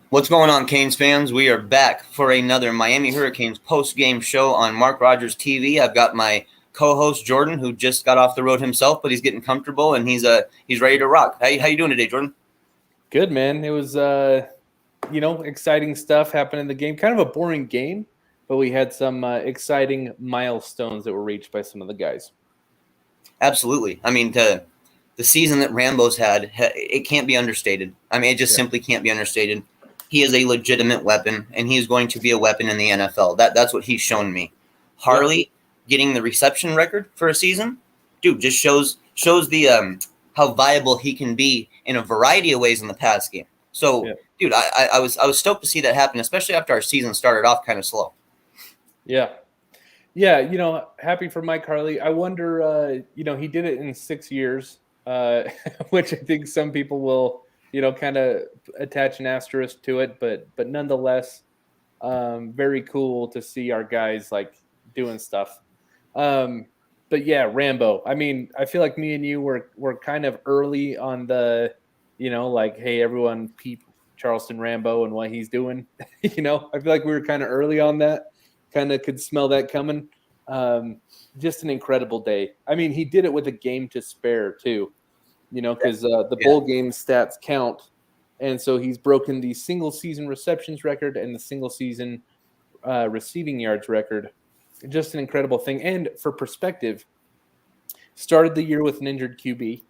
What's going on, Canes fans? We are back for another Miami Hurricanes post-game show on Mark Rogers TV. I've got my co-host Jordan, who just got off the road himself, but he's getting comfortable and he's ready to rock. How you doing today, Jordan? Good, man. It was exciting stuff happened in the game. Kind of a boring game, but we had some exciting milestones that were reached by some of the guys. Absolutely. I mean, the season that Rambo's had, it can't be understated. I mean, it just simply can't be understated. He is a legitimate weapon, and he is going to be a weapon in the NFL. That's what he's shown me. Harley getting the reception record for a season, dude, just shows the how viable he can be in a variety of ways in the pass game. So, dude, I was stoked to see that happen, especially after our season started off kind of slow. Yeah, happy for Mike Harley. I wonder, he did it in 6 years, which I think some people will kind of attach an asterisk to it, but nonetheless, very cool to see our guys like doing stuff. But yeah, Rambo. I mean, I feel like me and you were kind of early on the, hey, everyone peep Charleston Rambo and what he's doing. I feel like we were kind of early on that, kind of could smell that coming. Just an incredible day. I mean, he did it with a game to spare too. Because the bowl game stats count. And so he's broken the single season receptions record and the single season receiving yards record. Just an incredible thing. And for perspective, started the year with an injured QB.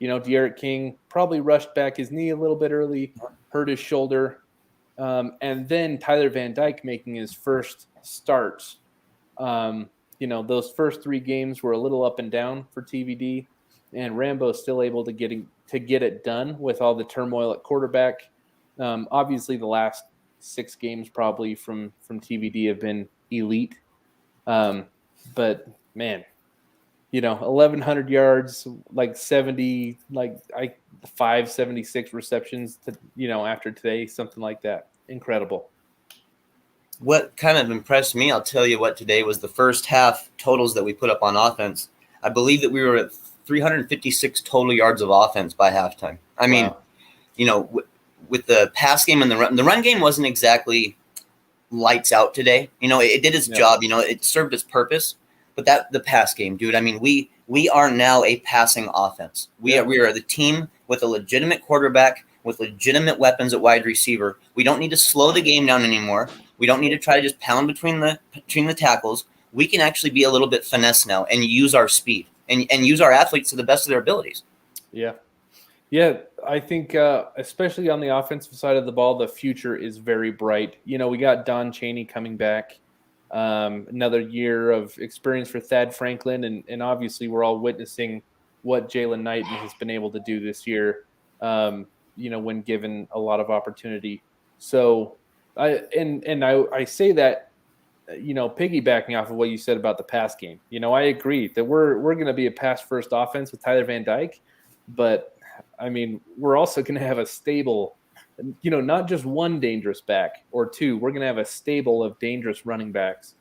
De'Aaron King probably rushed back his knee a little bit early, hurt his shoulder. And then Tyler Van Dyke making his first starts. Those first 3 games were a little up and down for TVD. And Rambo still able to get it done with all the turmoil at quarterback. Obviously, the last 6 games probably from TVD have been elite. But man, 1,100 yards, like 576 receptions to after today, something like that. Incredible. What kind of impressed me, I'll tell you what, today was the first half totals that we put up on offense. I believe that we were at 356 total yards of offense by halftime. I mean, with the pass game and the run game wasn't exactly lights out today. It did its job. It served its purpose. But the pass game, dude. I mean, we are now a passing offense. We are the team with a legitimate quarterback with legitimate weapons at wide receiver. We don't need to slow the game down anymore. We don't need to try to just pound between the tackles. We can actually be a little bit finesse now and use our speed. And use our athletes to the best of their abilities. Yeah. I think especially on the offensive side of the ball, the future is very bright. We got Don Chaney coming back, another year of experience for Thad Franklin, and obviously we're all witnessing what Jalen Knighton has been able to do this year. When given a lot of opportunity. So I say that. Piggybacking off of what you said about the pass game, I agree that we're going to be a pass-first offense with Tyler Van Dyke, but I mean, we're also going to have a stable, not just one dangerous back or 2. We're going to have a stable of dangerous running backs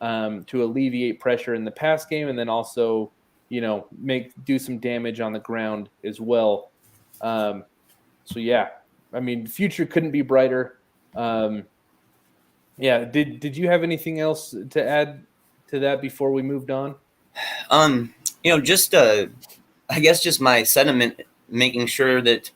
to alleviate pressure in the pass game, and then also, do some damage on the ground as well. So yeah, I mean, the future couldn't be brighter. Yeah. Did you have anything else to add to that before we moved on? Just I guess just my sentiment, making sure that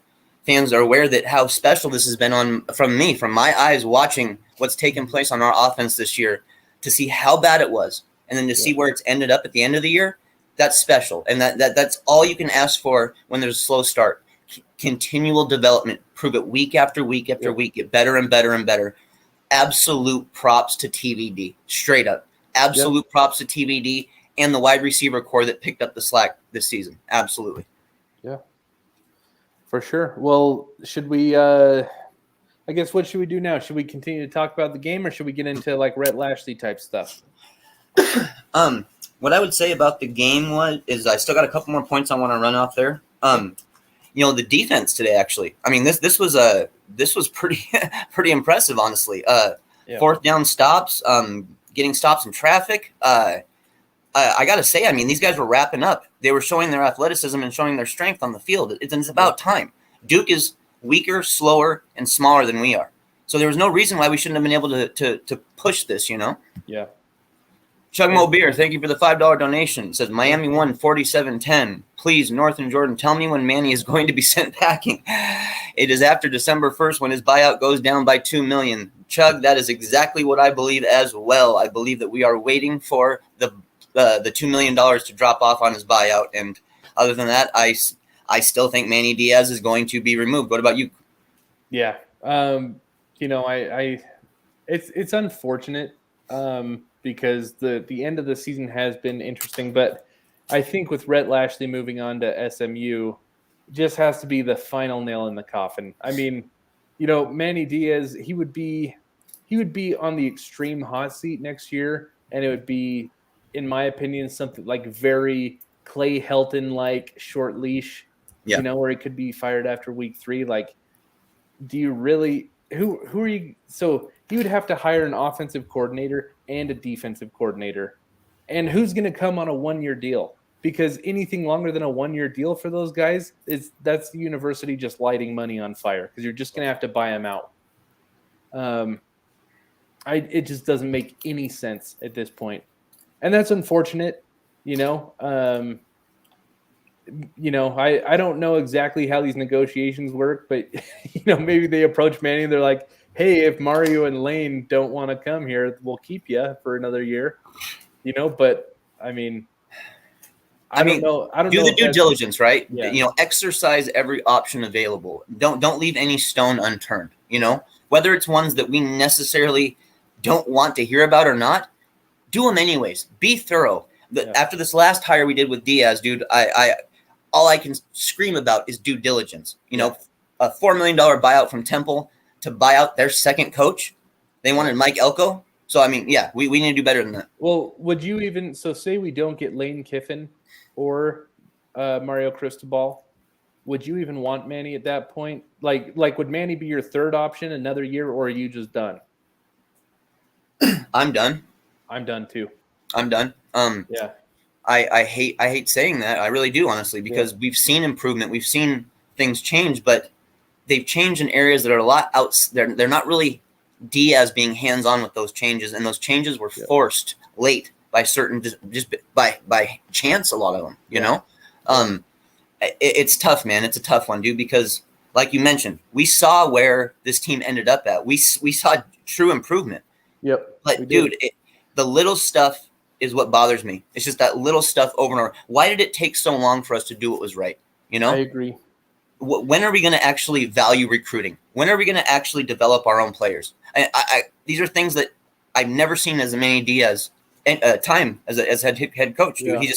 fans are aware that how special this has been from my eyes, watching what's taken place on our offense this year, to see how bad it was, and then to see where it's ended up at the end of the year. That's special, and that's all you can ask for when there's a slow start. Continual development, prove it week after week after week, get better and better and better. Absolute props to TVD, straight up. Absolute props to TVD and the wide receiver core that picked up the slack this season. Absolutely. Yeah, for sure. Well, should we, I guess, what should we do now? Should we continue to talk about the game, or should we get into like Rhett Lashley type stuff? What I would say about the game is I still got a couple more points I want to run off there. The defense today, actually. I mean, this was pretty impressive, honestly. 4th down stops, getting stops in traffic. I got to say, I mean, these guys were wrapping up. They were showing their athleticism and showing their strength on the field. It's about time. Duke is weaker, slower, and smaller than we are. So there was no reason why we shouldn't have been able to push this, you know? Yeah. Chugmo Beer, thank you for the $5 donation. It says Miami won 47-10. Please, North and Jordan, tell me when Manny is going to be sent packing. It is after December 1st when his buyout goes down by $2 million. Chug, that is exactly what I believe as well. I believe that we are waiting for the $2 million to drop off on his buyout. And other than that, I still think Manny Diaz is going to be removed. What about you? Yeah. You know, it's unfortunate. Because the end of the season has been interesting. But I think with Rhett Lashley moving on to SMU, just has to be the final nail in the coffin. I mean, you know, Manny Diaz, he would be on the extreme hot seat next year, and it would be, in my opinion, something like very Clay Helton-like short leash, Yeah. you know, where he could be fired after week 3. Like, do you really who are you? So you would have to hire an offensive coordinator and a defensive coordinator. And who's going to come on a 1-year deal? Because anything longer than a 1-year deal for those guys, that's the university just lighting money on fire, because you're just going to have to buy them out. It just doesn't make any sense at this point. And that's unfortunate, you know. I don't know exactly how these negotiations work, but you know, maybe they approach Manny and they're like, hey, if Mario and Lane don't want to come here, we'll keep you for another year, you know. But I mean, I don't know. Do the due diligence, right? Yeah. You know, exercise every option available. Don't leave any stone unturned, you know, whether it's ones that we necessarily don't want to hear about or not, do them anyways. Be thorough. After this last hire we did with Diaz, dude, all I can scream about is due diligence. You know, a $4 million buyout from Temple to buy out their second coach. They wanted Mike Elko. So, I mean, yeah, we need to do better than that. Well, would you even – so say we don't get Lane Kiffin or Mario Cristobal, would you even want Manny at that point? Like would Manny be your third option another year, or are you just done? I'm done. I'm done too. I'm done. Yeah. I hate saying that. I really do, honestly, because we've seen improvement. We've seen things change, but they've changed in areas that are a lot out. They're not really Diaz being hands-on with those changes, and those changes were forced late by certain just by chance. A lot of them, you know. It's tough, man. It's a tough one, dude, because like you mentioned, we saw where this team ended up at. We saw true improvement. Yep. But dude, the little stuff is what bothers me. It's just that little stuff over and over. Why did it take so long for us to do what was right? You know, I agree. When are we going to actually value recruiting? When are we going to actually develop our own players? These are things that I've never seen as a Manny Diaz time as head coach. Dude. Yeah.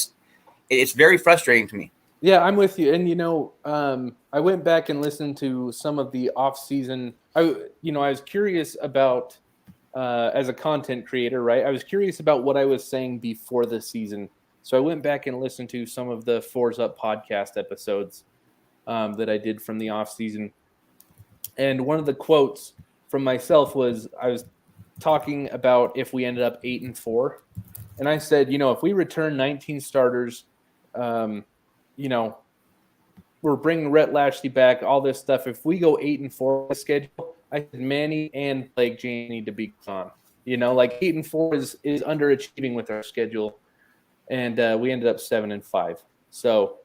It's very frustrating to me. Yeah, I'm with you. And, you know, I went back and listened to some of the off-season. I was curious about, as a content creator, right? I was curious about what I was saying before the season. So I went back and listened to some of the Fours Up podcast episodes that I did from the off-season. And one of the quotes from myself was, I was talking about if we ended up 8-4. And I said, you know, if we return 19 starters, you know, we're bringing Rhett Lashley back, all this stuff. If we go 8-4 schedule, I said Manny and Blake James need to be on. You know, like 8-4 is underachieving with our schedule, and we ended up 7-5. So,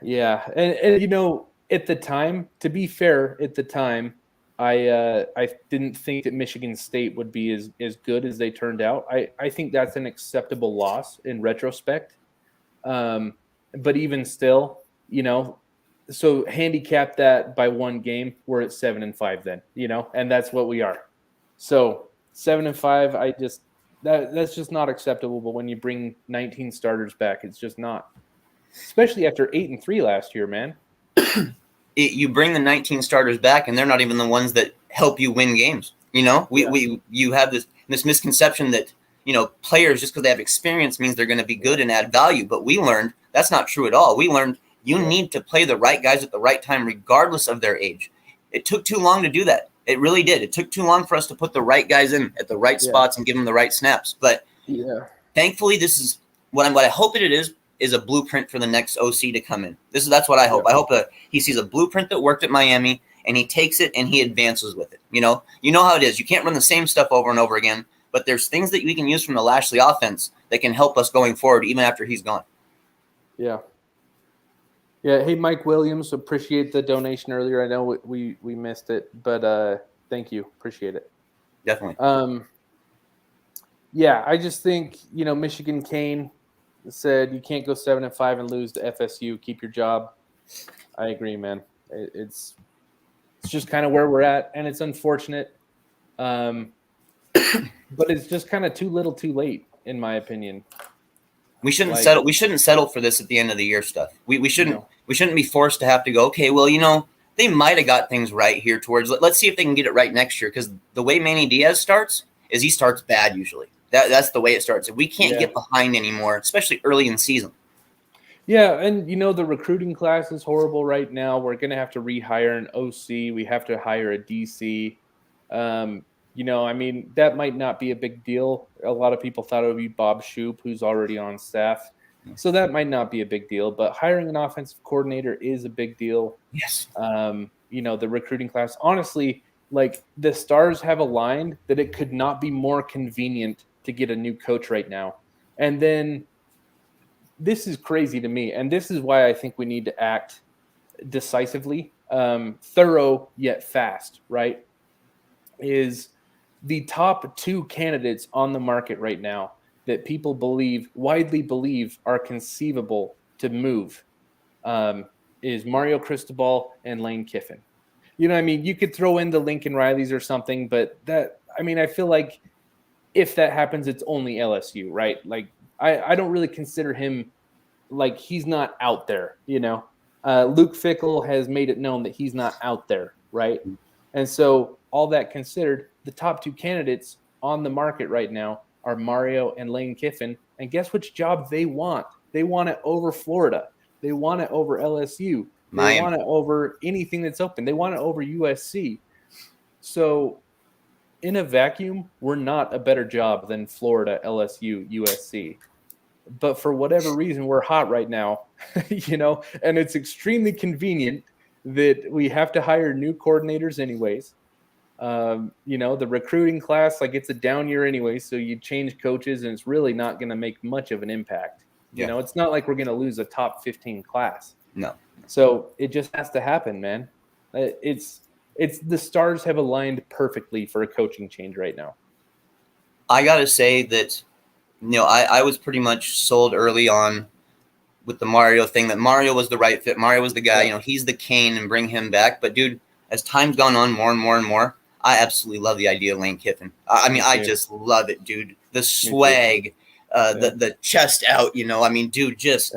yeah, and you know, at the time, to be fair, at the time, I didn't think that Michigan State would be as good as they turned out. I think that's an acceptable loss in retrospect. But even still, you know, so handicap that by one game, we're at 7-5 then, you know, and that's what we are. So 7-5, that's just not acceptable. But when you bring 19 starters back, it's just not, especially after 8-3 last year, man. You bring the 19 starters back, and they're not even the ones that help you win games. You know, you have this misconception that, you know, players, just because they have experience means they're going to be good and add value. But we learned that's not true at all. We learned you need to play the right guys at the right time, regardless of their age. It took too long to do that. It really did. It took too long for us to put the right guys in at the right spots and give them the right snaps. But thankfully, this is what I hope it is a blueprint for the next OC to come in. That's what I hope. I hope he sees a blueprint that worked at Miami and he takes it and he advances with it. You know how it is. You can't run the same stuff over and over again, but there's things that we can use from the Lashley offense that can help us going forward even after he's gone. Yeah. Yeah. Hey, Mike Williams, appreciate the donation earlier. I know we missed it, but thank you. Appreciate it. Definitely. Yeah, I just think, Michigan Kane said you can't go 7-5 and lose to FSU. Keep your job. I agree, man. It's just kind of where we're at, and it's unfortunate. But it's just kind of too little, too late, in my opinion. We shouldn't settle. We shouldn't settle for this at the end of the year stuff. We shouldn't. No. We shouldn't be forced to have to go. Okay, well, they might have got things right here towards. Let's see if they can get it right next year. Because the way Manny Diaz starts is he starts bad usually. That's the way it starts. If we can't get behind anymore, especially early in the season. Yeah, and the recruiting class is horrible right now. We're going to have to rehire an OC. We have to hire a DC. That might not be a big deal. A lot of people thought it would be Bob Shoop, who's already on staff. So that might not be a big deal. But hiring an offensive coordinator is a big deal. Yes. The recruiting class. Honestly, the stars have aligned that it could not be more convenient to get a new coach right now. And then this is crazy to me. And this is why I think we need to act decisively, thorough yet fast, right? Is the top 2 candidates on the market right now that people widely believe are conceivable to move is Mario Cristobal and Lane Kiffin. You could throw in the Lincoln Rileys or something, but I feel like if that happens, it's only LSU, right? I don't really consider him he's not out there, Luke Fickell has made it known that he's not out there, right? And so all that considered, the top 2 candidates on the market right now are Mario and Lane Kiffin. And guess which job they want? They want it over Florida. They want it over LSU. They want it over anything that's open. They want it over USC. So in a vacuum, we're not a better job than Florida, LSU, USC. But for whatever reason, we're hot right now, and it's extremely convenient that we have to hire new coordinators anyways. The recruiting class, it's a down year anyway, so you change coaches and it's really not going to make much of an impact. Yeah. It's not like we're going to lose a top 15 class. No. So it just has to happen, man. It's the stars have aligned perfectly for a coaching change right now. I got to say that, I was pretty much sold early on with the Mario thing that Mario was the right fit. Mario was the guy, he's the Kane and bring him back. But dude, as time's gone on more and more and more, I absolutely love the idea of Lane Kiffin. I just love it, dude. The swag, the chest out, dude, just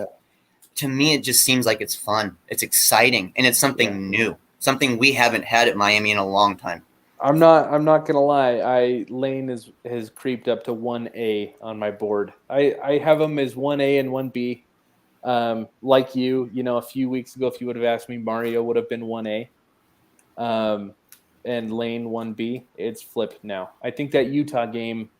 to me, it just seems like it's fun. It's exciting. And it's something new, something we haven't had at Miami in a long time. I'm not going to lie. Lane has creeped up to 1A on my board. I have him as 1A and 1B. Like you, a few weeks ago, if you would have asked me, Mario would have been 1A. And Lane 1B. It's flipped now. I think that Utah game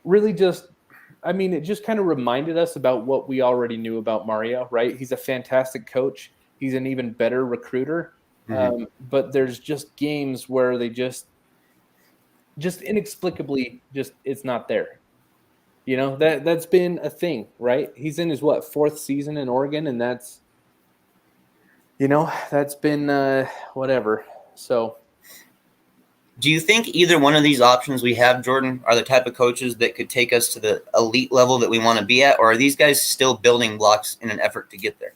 really it just kind of reminded us about what we already knew about Mario, right? He's a fantastic coach. He's an even better recruiter. Mm-hmm. But there's just games where they just inexplicably it's not there. That's been a thing, right? He's in his 4th season in Oregon, and that's been whatever. So do you think either one of these options we have, Jordan, are the type of coaches that could take us to the elite level that we want to be at, or are these guys still building blocks in an effort to get there?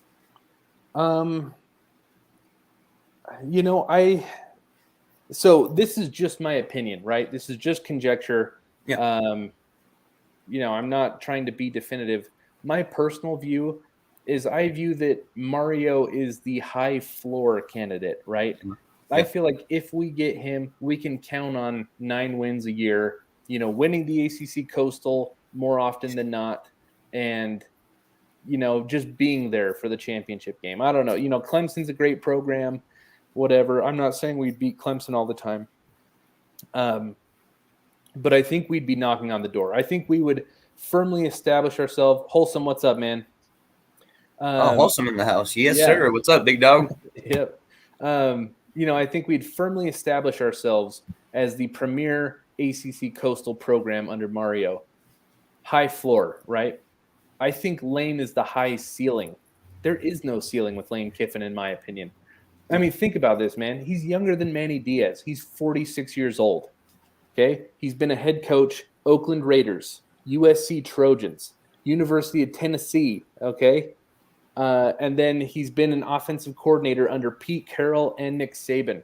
So this is just my opinion, right? This is just conjecture. Yeah. I'm not trying to be definitive. My personal view is I view that Mario is the high floor candidate, right? Yeah. I feel like if we get him, we can count on 9 wins a year, winning the ACC Coastal more often than not, and just being there for the championship game. I don't know. Clemson's a great program. Whatever. I'm not saying we'd beat Clemson all the time. But I think we'd be knocking on the door. I think we would firmly establish ourselves. Wholesome, what's up, man? Wholesome in the house. Yes, sir. What's up, big dog? Yep. I think we'd firmly establish ourselves as the premier ACC Coastal program under Mario. High floor, right? I think Lane is the high ceiling. There is no ceiling with Lane Kiffin, in my opinion. I mean, think about this, man. He's younger than Manny Diaz. He's 46 years old. Okay. He's been a head coach, Oakland Raiders, USC Trojans, University of Tennessee. Okay. And then he's been an offensive coordinator under Pete Carroll and Nick Saban.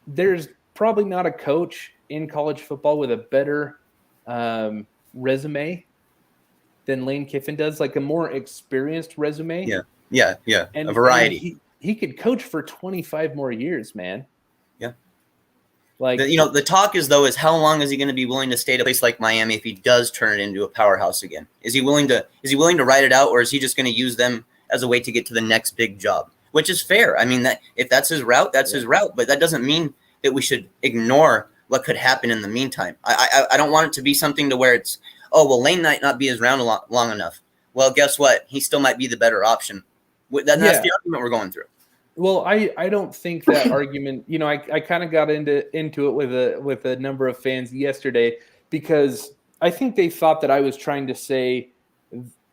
There's probably not a coach in college football with a better resume than Lane Kiffin does, like a more experienced resume. Yeah. And a variety. He could coach for 25 more years, man. Yeah. Like, the talk is how long is he going to be willing to stay at a place like Miami if he does turn it into a powerhouse again? Is he willing to ride it out, or is he just going to use them as a way to get to the next big job? Which is fair. I mean, that if that's his route, that's his route. But that doesn't mean that we should ignore what could happen in the meantime. I don't want it to be something to where it's, oh, well, Lane might not be around long enough. Well, guess what? He still might be the better option. That's the argument we're going through. Well, I don't think that argument, I kind of got into it with a number of fans yesterday, because I think they thought that I was trying to say,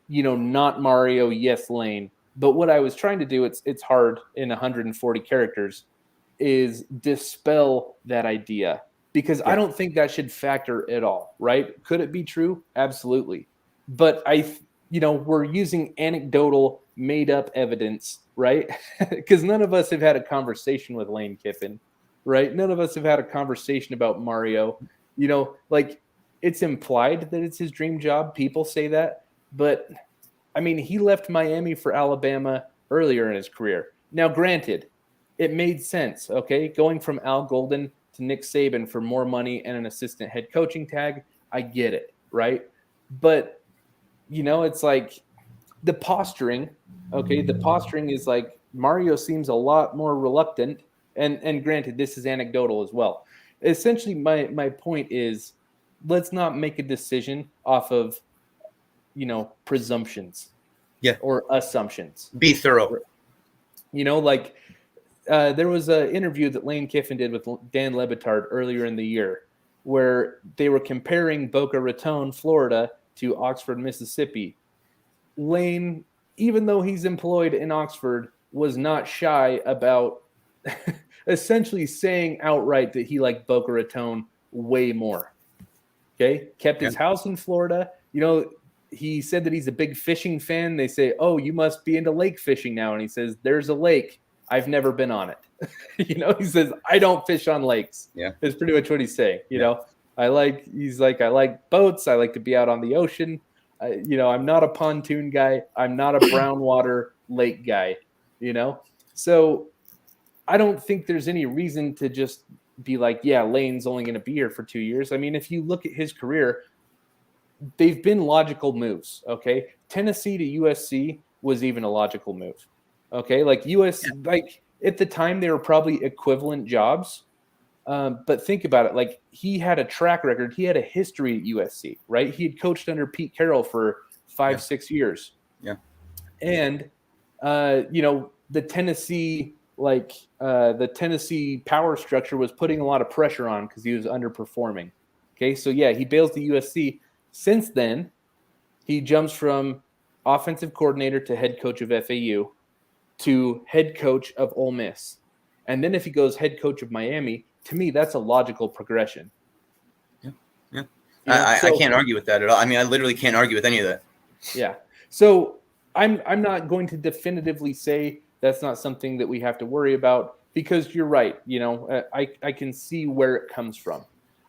not Mario, yes, Lane. But what I was trying to do, it's hard in 140 characters, is dispel that idea, because I don't think that should factor at all, right? Could it be true? Absolutely. But we're using anecdotal, made up evidence, right? Because none of us have had a conversation with Lane Kiffin, right? None of us have had a conversation about Mario. Like, it's implied that it's his dream job. People say that. But, I mean, he left Miami for Alabama earlier in his career. Now, granted, it made sense, okay? Going from Al Golden to Nick Saban for more money and an assistant head coaching tag, I get it, right? But, it's like the posturing, okay? The posturing is like Mario seems a lot more reluctant, and granted, this is anecdotal as well. Essentially, my point is, let's not make a decision off of, presumptions. Yeah. Or assumptions. Be thorough. There was an interview that Lane Kiffin did with Dan Le Batard earlier in the year, where they were comparing Boca Raton, Florida, to Oxford, Mississippi. Lane, even though he's employed in Oxford, was not shy about essentially saying outright that he liked Boca Raton way more. Okay? Kept his house in Florida. He said that he's a big fishing fan. They say, oh, you must be into lake fishing now. And he says, there's a lake. I've never been on it. He says, I don't fish on lakes. Yeah. That's pretty much what he's saying. I like boats. I like to be out on the ocean. I'm not a pontoon guy. I'm not a brown water lake guy, So I don't think there's any reason to just be like, yeah, Lane's only going to be here for 2 years. I mean, if you look at his career, they've been logical moves, okay? Tennessee to USC was even a logical move, okay? Like like at the time, they were probably equivalent jobs. But think about it. Like, he had a track record. He had a history at USC, right? He had coached under Pete Carroll for 6 years. Yeah. And, the Tennessee power structure was putting a lot of pressure on because he was underperforming. Okay. So yeah, he bails to USC. Since then, he jumps from offensive coordinator to head coach of FAU to head coach of Ole Miss. And then if he goes head coach of Miami, to me, that's a logical progression. Yeah. I can't argue with that at all. I mean, I literally can't argue with any of that. Yeah. So I'm not going to definitively say that's not something that we have to worry about, because you're right. I can see where it comes from.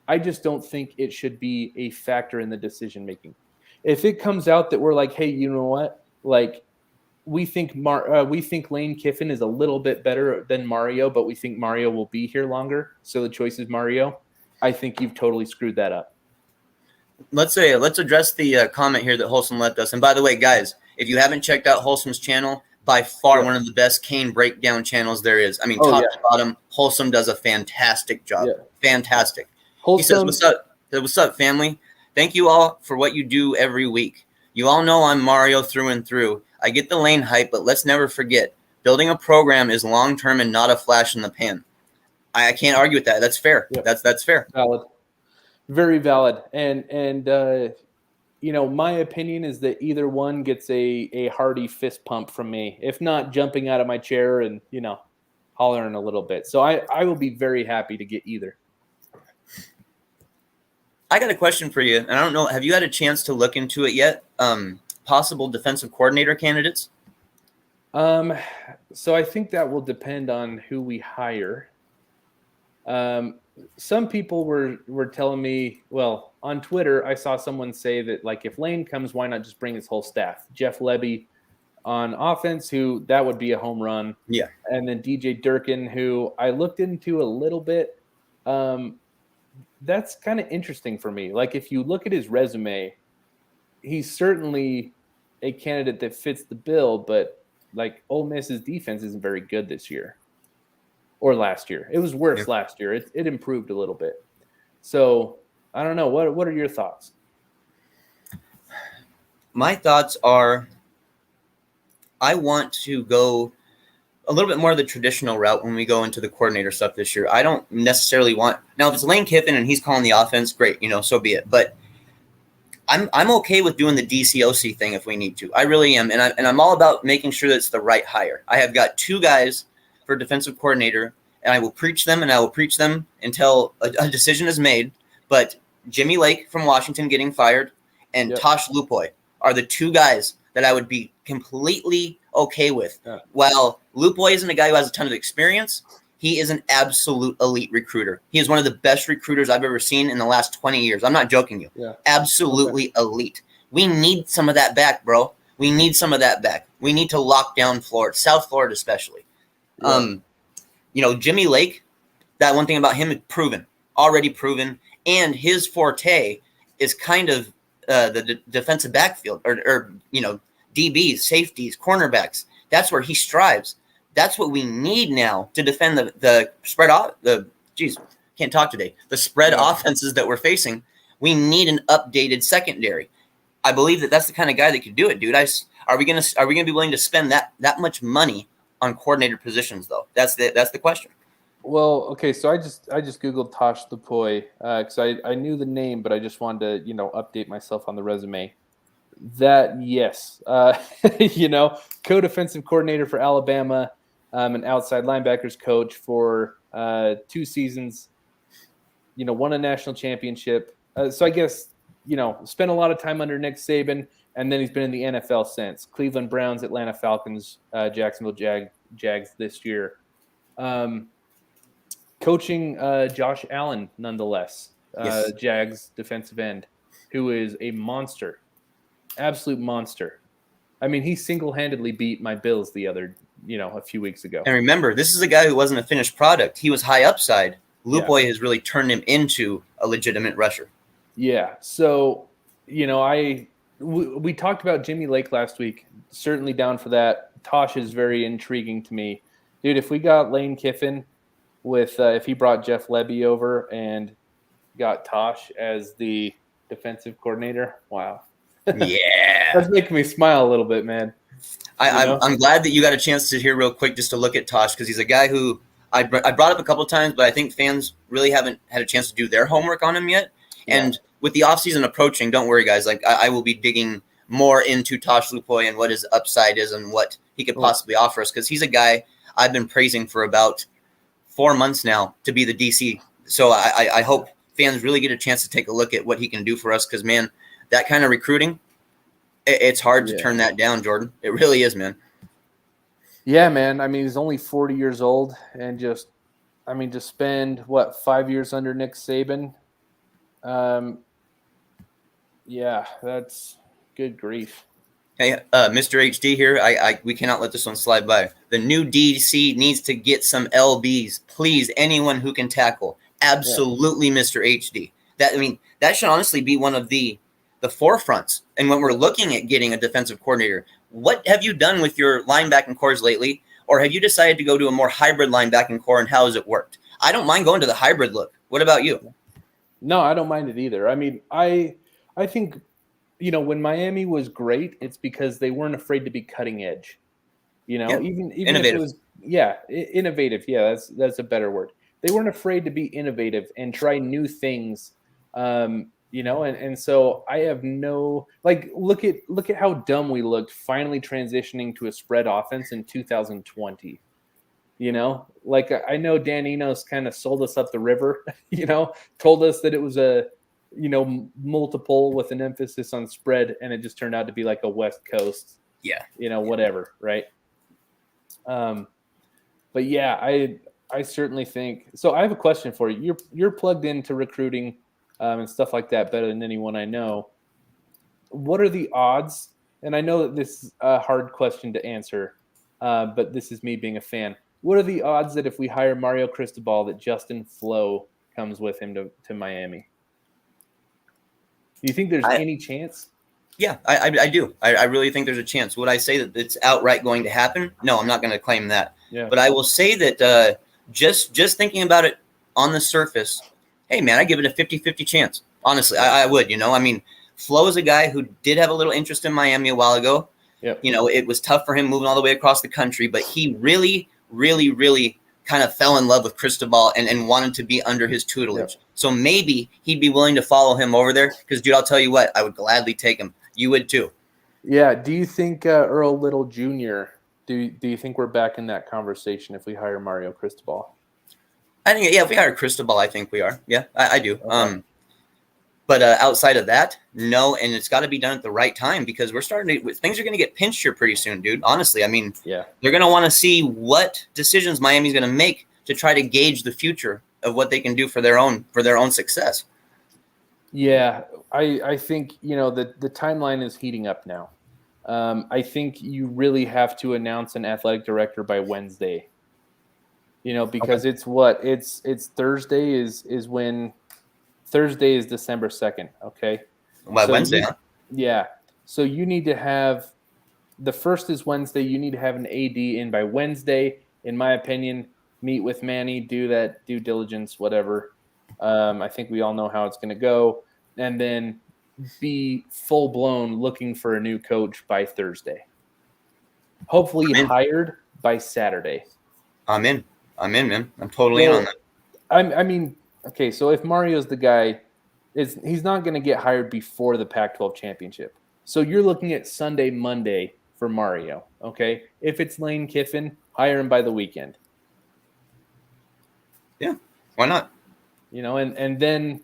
I just don't think it should be a factor in the decision making. If it comes out that we're like, hey, you know what? Like, we think Lane Kiffin is a little bit better than Mario, but we think Mario will be here longer, so the choice is Mario. I think you've totally screwed that up. Let's address the comment here that Wholesome left us. And by the way, guys, if you haven't checked out Wholesome's channel, by far one of the best cane breakdown channels there is. I mean, top to bottom, Wholesome does a fantastic job. Yeah. Fantastic. Wholesome. He says, what's up, family? Thank you all for what you do every week. You all know I'm Mario through and through. I get the Lane hype, but let's never forget, building a program is long-term and not a flash in the pan. I can't argue with that. That's fair. Yep. That's fair. Valid. Very valid. And my opinion is that either one gets a hearty fist pump from me, if not jumping out of my chair and, hollering a little bit. So I will be very happy to get either. I got a question for you, and I don't know, have you had a chance to look into it yet? Possible defensive coordinator candidates? So I think that will depend on who we hire. Some people were telling me, well, on Twitter, I saw someone say that, like, if Lane comes, why not just bring his whole staff? Jeff Lebby on offense, who that would be a home run. Yeah. And then DJ Durkin, who I looked into a little bit. That's kind of interesting for me. Like, if you look at his resume, he's certainly a candidate that fits the bill, but like Ole Miss's defense isn't very good this year or last year. It was worse last year. It improved a little bit. So I don't know. What are your thoughts? My thoughts are, I want to go a little bit more of the traditional route when we go into the coordinator stuff this year. I don't necessarily want, now if it's Lane Kiffin and he's calling the offense, great, so be it. But I'm okay with doing the DCOC thing if we need to. I really am, and I'm all about making sure that it's the right hire. I have got 2 guys for defensive coordinator, and I will preach them until a decision is made. But Jimmy Lake from Washington getting fired and Tosh Lupoy are the 2 guys that I would be completely okay with. Yeah. While Lupoy isn't a guy who has a ton of experience, he is an absolute elite recruiter. He is one of the best recruiters I've ever seen in the last 20 years. I'm not joking you. Yeah. Absolutely elite. We need some of that back, bro. We need some of that back. We need to lock down Florida, South Florida especially. Yeah. Jimmy Lake, that one thing about him is already proven, and his forte is kind of the defensive backfield or DBs, safeties, cornerbacks. That's where he strives. That's what we need now to defend the spread off can't talk today. The spread offenses that we're facing. We need an updated secondary. I believe that that's the kind of guy that could do it, dude. Are we gonna be willing to spend that much money on coordinator positions though? That's the question. Well, okay, so I just Googled Tosh Lupoy because I knew the name, but I just wanted to update myself on the resume. That co-defensive coordinator for Alabama, an outside linebackers coach for 2 seasons. Won a national championship. So I guess spent a lot of time under Nick Saban, and then he's been in the NFL since. Cleveland Browns, Atlanta Falcons, Jacksonville Jags this year. Coaching Josh Allen, nonetheless, Jags defensive end, who is a monster, absolute monster. I mean, he single-handedly beat my Bills a few weeks ago. And remember, this is a guy who wasn't a finished product. He was high upside. Lupoy has really turned him into a legitimate rusher. Yeah. So, we talked about Jimmy Lake last week. Certainly down for that. Tosh is very intriguing to me. Dude, if we got Lane Kiffin with if he brought Jeff Lebby over and got Tosh as the defensive coordinator, wow. Yeah. That's making me smile a little bit, man. I'm glad that you got a chance to hear real quick just to look at Tosh, because he's a guy who I brought up a couple times, but I think fans really haven't had a chance to do their homework on him yet. Yeah. And with the offseason approaching, don't worry, guys. Like I will be digging more into Tosh Lupoy and what his upside is and what he could possibly offer us, because he's a guy I've been praising for about 4 months now to be the DC. So I hope fans really get a chance to take a look at what he can do for us, because, man, that kind of recruiting, it's hard to turn that down, Jordan. It really is, man. Yeah, man. I mean, he's only 40 years old, and to spend 5 years under Nick Saban. Yeah, that's good grief. Hey, Mr. HD here. We cannot let this one slide by. The new DC needs to get some LBs, please. Anyone who can tackle, absolutely, Mr. HD. That should honestly be one of the forefronts. And when we're looking at getting a defensive coordinator, what have you done with your linebacking cores lately? Or have you decided to go to a more hybrid linebacking core, and how has it worked? I don't mind going to the hybrid look. What about you? No, I don't mind it either. I mean, I think, when Miami was great, it's because they weren't afraid to be cutting edge. Even innovative. if it was, innovative. Yeah, that's a better word. they weren't afraid to be innovative and try new things. And so I have no look at how dumb we looked finally transitioning to a spread offense in 2020. I know Dan Enos kind of sold us up the river, told us that it was a multiple with an emphasis on spread, and it just turned out to be like a West Coast, whatever, right? But yeah, I certainly think so. I have a question for you. You're plugged into recruiting and stuff like that better than anyone I know. What are the odds? And I know that this is a hard question to answer, but this is me being a fan. What are the odds that if we hire Mario Cristobal, that Justin Flo comes with him to Miami? Do you think there's any chance? Yeah, I do. I really think there's a chance. Would I say that it's outright going to happen? No, I'm not going to claim that. Yeah. But I will say that just thinking about it on the surface, hey, man, I give it a 50-50 chance. Honestly, I would. I mean, Flo is a guy who did have a little interest in Miami a while ago. Yep. It was tough for him moving all the way across the country, but he really, really, really kind of fell in love with Cristobal and wanted to be under his tutelage. Yep. So maybe he'd be willing to follow him over there because, dude, I'll tell you what, I would gladly take him. You would too. Yeah. Do you think Earl Little Jr., do you think we're back in that conversation if we hire Mario Cristobal? I think, if we hire Cristobal, I think we are. Yeah, I do. Okay. But outside of that, no, and it's got to be done at the right time because things are going to get pinched here pretty soon, dude. Honestly, I mean, they're going to want to see what decisions Miami's going to make to try to gauge the future of what they can do for their own success. Yeah, I think the timeline is heating up now. I think you really have to announce an athletic director by Wednesday. Because it's Thursday is when. Thursday is December 2nd, okay? By Wednesday, huh? Yeah. So you need to have – the first is Wednesday. You need to have an AD in by Wednesday, in my opinion. Meet with Manny, do that due diligence, whatever. I think we all know how it's going to go. And then be full-blown looking for a new coach by Thursday. Hopefully hired by Saturday. I'm in, man. I'm totally in on that. I mean – okay, so if Mario's the guy, he's not going to get hired before the Pac-12 championship. So you're looking at Sunday, Monday for Mario, okay? If it's Lane Kiffin, hire him by the weekend. Yeah, why not? And then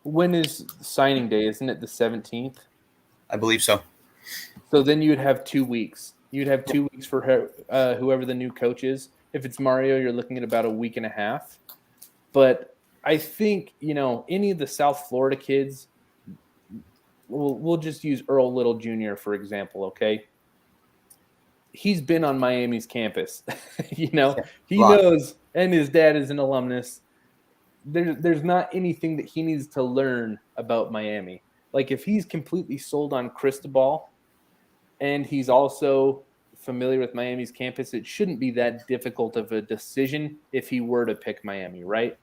when is signing day? Isn't it the 17th? I believe so. So then you'd have 2 weeks. You'd have 2 weeks for whoever the new coach is. If it's Mario, you're looking at about a week and a half. But I think, any of the South Florida kids, we'll just use Earl Little Jr., for example, okay? He's been on Miami's campus. He knows, and his dad is an alumnus. There's not anything that he needs to learn about Miami. Like, if he's completely sold on Cristobal and he's also familiar with Miami's campus, it shouldn't be that difficult of a decision if he were to pick Miami, right?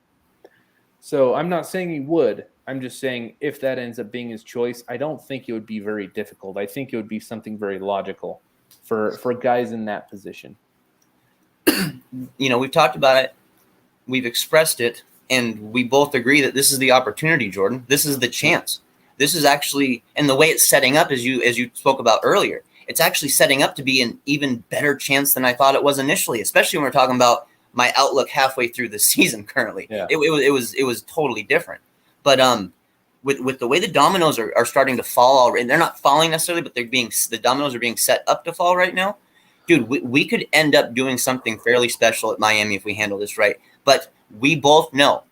So I'm not saying he would. I'm just saying if that ends up being his choice, I don't think it would be very difficult. I think it would be something very logical for guys in that position. We've talked about it. We've expressed it. And we both agree that this is the opportunity, Jordan. This is the chance. This is actually – and the way it's setting up, as you spoke about earlier, it's actually setting up to be an even better chance than I thought it was initially, especially when we're talking about – my outlook halfway through the season currently. Yeah. It was totally different. But with the way the dominoes are starting to fall already, they're not falling necessarily, but the dominoes are being set up to fall right now. Dude, we could end up doing something fairly special at Miami if we handle this right. But we both know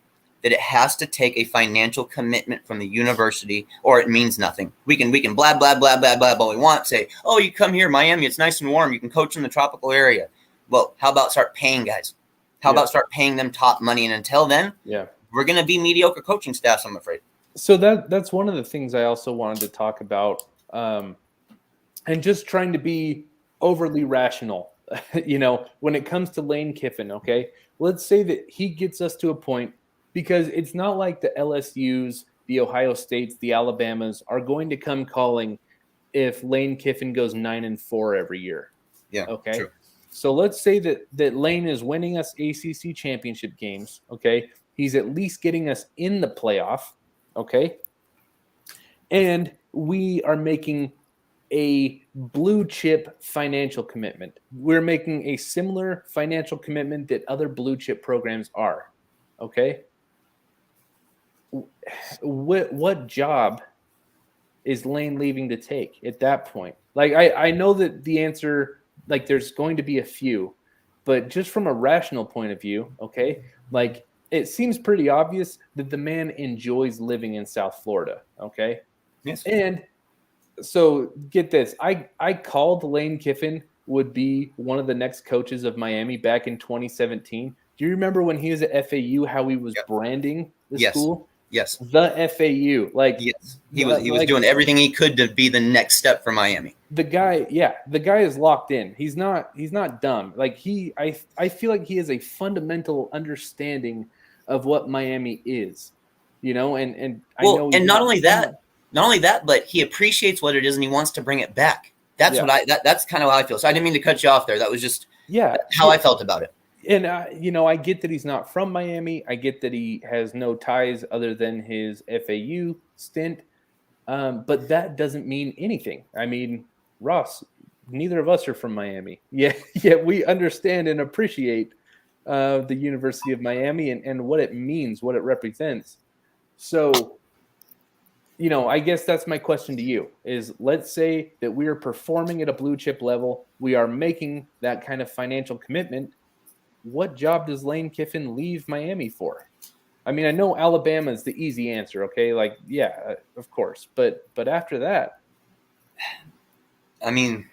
that it has to take a financial commitment from the university or it means nothing. We can blah, blah, blah, blah, blah, all we want. Say, oh, you come here, Miami, it's nice and warm. You can coach in the tropical area. Well, how about start paying guys? How about start paying them top money? And until then, we're going to be mediocre coaching staffs, I'm afraid. So that's one of the things I also wanted to talk about, and just trying to be overly rational, when it comes to Lane Kiffin, okay? Let's say that he gets us to a point, because it's not like the LSUs, the Ohio States, the Alabamas are going to come calling if Lane Kiffin goes 9-4 every year. Yeah, okay. True. So let's say that Lane is winning us ACC championship games. Okay, he's at least getting us in the playoff. Okay, and we are making a blue chip financial commitment. We're making a similar financial commitment that other blue chip programs are. Okay, what job is Lane leaving to take at that point? Like, I know that the answer, like, there's going to be a few, but just from a rational point of view, okay, like, it seems pretty obvious that the man enjoys living in South Florida, okay? Yes. And so get this, I called Lane Kiffin would be one of the next coaches of Miami back in 2017. Do you remember when he was at FAU, how he was Yep. branding the Yes. school? Yes. The FAU, like, Yes. He was like, doing everything he could to be the next step for Miami. the guy is locked in. He's not dumb. Like, I feel like he has a fundamental understanding of what Miami is, you know, and I know and not only that, but he appreciates what it is and he wants to bring it back. That's what that's kind of how I feel. So I didn't mean to cut you off there. That was just how I felt about it. And you know, I get that he's not from Miami. I get that he has no ties other than his FAU stint. But that doesn't mean anything. I mean, Ross, neither of us are from Miami. Yet we understand and appreciate the University of Miami and what it means, what it represents. So, you know, I guess that's my question to you is, let's say that we are performing at a blue chip level. We are making that kind of financial commitment. What job does Lane Kiffin leave Miami for? I mean, I know Alabama is the easy answer, okay? Like, yeah, of course. But after that, I mean,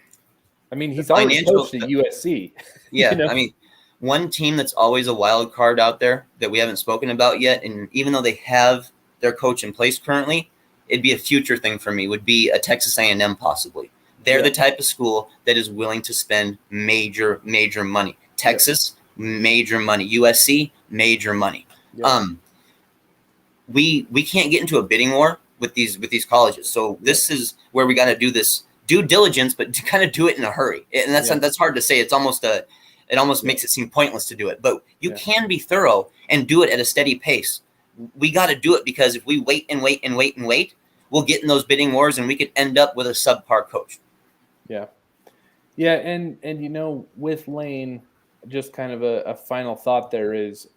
he's already coached at USC. Yeah, you know? I mean, one team that's always a wild card out there that we haven't spoken about yet, and even though they have their coach in place currently, it'd be a future thing for me, would be a Texas A&M possibly. They're the type of school that is willing to spend major money. Texas, major money. USC, major money. We can't get into a bidding war with these colleges. So this is where we got to do this due diligence, but to kind of do it in a hurry. And that's hard to say. It's almost makes it seem pointless to do it. But you can be thorough and do it at a steady pace. We got to do it because if we wait and wait and wait and wait, we'll get in those bidding wars and we could end up with a subpar coach. Yeah, and you know, with Lane, just kind of a final thought there is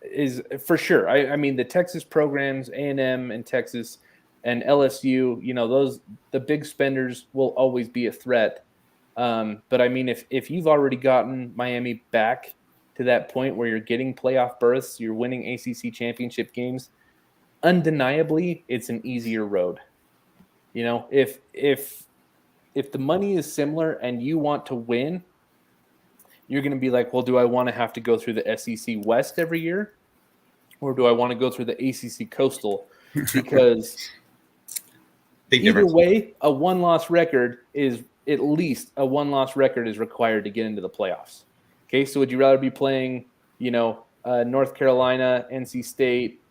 for sure. I mean, the Texas programs, A&M and Texas and LSU, you know, the big spenders will always be a threat. But I mean, if you've already gotten Miami back to that point where you're getting playoff berths, you're winning ACC championship games, undeniably, it's an easier road. You know, if the money is similar and you want to win, you're going to be like, well, do I want to have to go through the SEC West every year? Or do I want to go through the ACC Coastal? Because either way, a one-loss record is at least a one-loss record is required to get into the playoffs. Okay, so would you rather be playing, you know, North Carolina, NC State,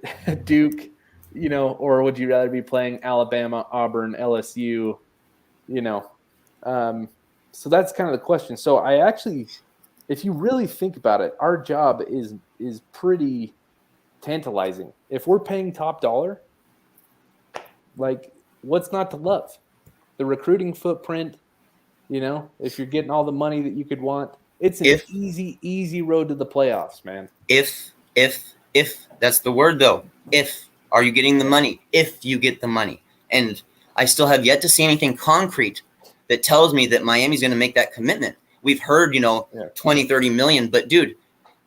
Duke, you know, or would you rather be playing Alabama, Auburn, LSU, you know? So that's kind of the question. So I actually, if you really think about it, our job is pretty tantalizing. If we're paying top dollar, like, what's not to love? The recruiting footprint, you know, if you're getting all the money that you could want, it's an easy road to the playoffs, man. If that's the word though, if, are you getting the money? If you get the money. And I still have yet to see anything concrete that tells me that Miami's going to make that commitment. We've heard, you know, 20, 30 million, but dude,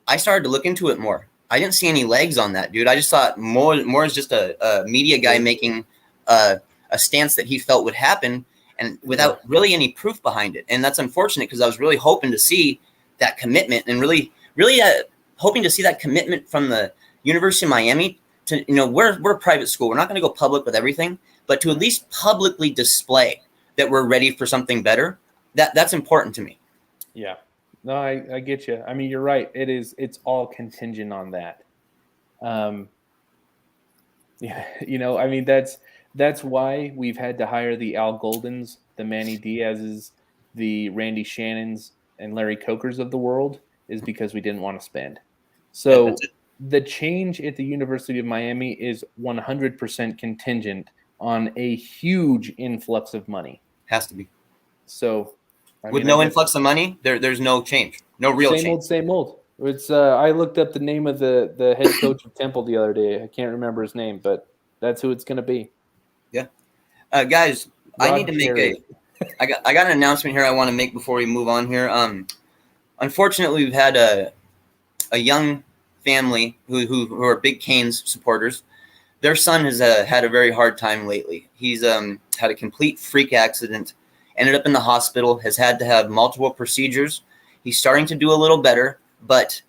I started to look into it more. I didn't see any legs on that, dude. I just thought more is just a media guy making a stance that he felt would happen and without really any proof behind it. And that's unfortunate because I was really hoping to see that commitment and really hoping to see that commitment from the University of Miami to, you know, we're a private school. We're not going to go public with everything, but to at least publicly display that we're ready for something better. That's important to me. Yeah. No, I get you. I mean, you're right. It's all contingent on that. Yeah, you know, I mean, that's why we've had to hire the Al Goldens, the Manny Diaz's, the Randy Shannons, and Larry Cokers of the world, is because we didn't want to spend. Yeah, So that's it. the change at the University of Miami is 100% contingent on a huge influx of money. Has to be. So, I With mean, I no guess influx of money, there's no change, no real same change. old, same old. It's I looked up the name of the head coach of Temple the other day. I can't remember his name, but that's who it's going to be. Yeah, guys, I need Rod to make Cherry. I got an announcement here I want to make before we move on here. Unfortunately, we've had a young family who are big Canes supporters. Their son has had a very hard time lately. He's had a complete freak accident, ended up in the hospital, has had to have multiple procedures. He's starting to do a little better, but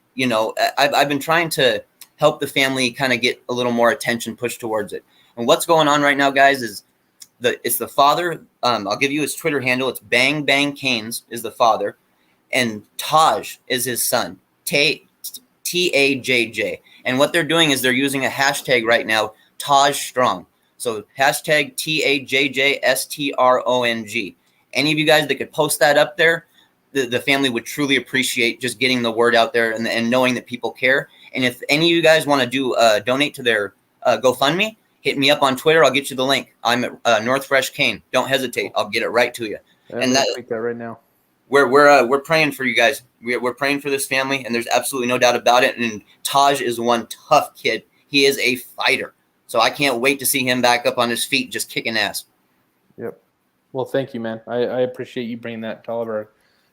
I've been trying to help the family kind of get a little more attention pushed towards it. And what's going on right now, guys, is it's the father. I'll give you his Twitter handle. It's Bang Bang Canes is the father, and Taj is his son. TAJJ. And what they're doing is they're using a hashtag right now, Taj Strong. So hashtag TAJJSTRONG. Any of you guys that could post that up there, the family would truly appreciate just getting the word out there and knowing that people care. And if any of you guys want to do donate to their GoFundMe, hit me up on Twitter. I'll get you the link. I'm at North Fresh Cane. Don't hesitate. I'll get it right to you. I'm going to tweet that right now. We're praying for you guys. We're praying for this family, and there's absolutely no doubt about it. And Taj is one tough kid. He is a fighter. So I can't wait to see him back up on his feet just kicking ass. Yep. Well, thank you, man. I appreciate you bringing that to all of our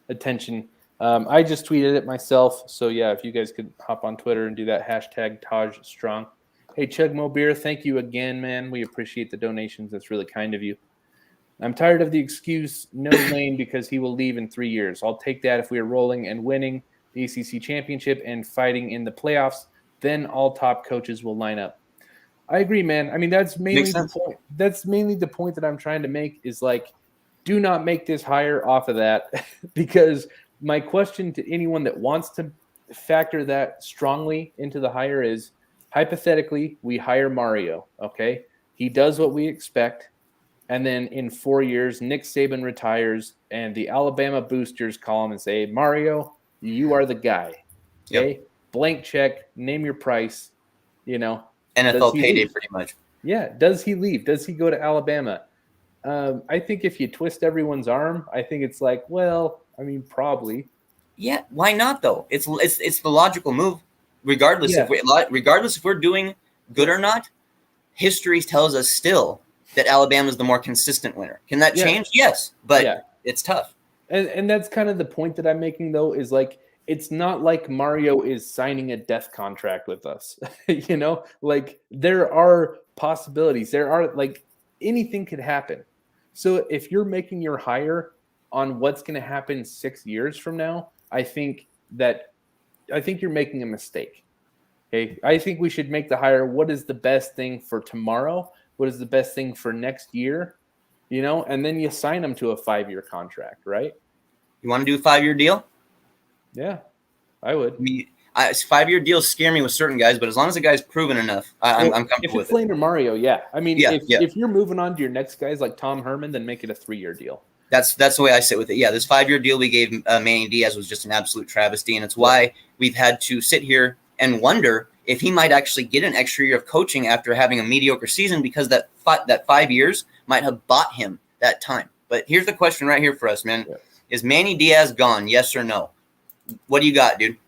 attention. I just tweeted it myself. So, yeah, if you guys could hop on Twitter and do that hashtag Taj Strong. Hey, Chug Mo Beer, thank you again, man. We appreciate the donations. That's really kind of you. I'm tired of the excuse, no Lane, because he will leave in 3 years. I'll take that if we are rolling and winning the ACC championship and fighting in the playoffs. Then all top coaches will line up. I agree, man. I mean, that's mainly the point. That's mainly the point that I'm trying to make is like, do not make this hire off of that, because my question to anyone that wants to factor that strongly into the hire is, hypothetically, we hire Mario, okay? He does what we expect. And then in 4 years, Nick Saban retires, and the Alabama boosters call him and say, Mario, you are the guy. Okay? Yep. Blank check, name your price, NFL payday pretty much. Yeah. Does he leave? Does he go to Alabama? I think if you twist everyone's arm, I think it's like, well, I mean, probably. Yeah, why not though? It's the logical move. Regardless if we're doing good or not, history tells us still that Alabama is the more consistent winner. Can that change? Yes, but it's tough. And that's kind of the point that I'm making, though, is like, it's not like Mario is signing a death contract with us. Like there are possibilities. There are like anything could happen. So if you're making your hire on what's going to happen 6 years from now, I think you're making a mistake. Okay. I think we should make the hire. What is the best thing for tomorrow? What is the best thing for next year? And then you sign them to a 5-year contract, right? You want to do a 5-year deal? Yeah, I would. 5-year deals scare me with certain guys, but as long as the guy's proven enough, I'm comfortable with it. If it's Lane or Mario, yeah. I mean, if you're moving on to your next guys like Tom Herman, then make it a 3-year deal. That's the way I sit with it. Yeah, this 5-year deal we gave Manny Diaz was just an absolute travesty, and it's why we've had to sit here and wonder if he might actually get an extra year of coaching after having a mediocre season, because that 5 years might have bought him that time. But here's the question right here for us, man. Yeah. Is Manny Diaz gone? Yes or no? What do you got, dude?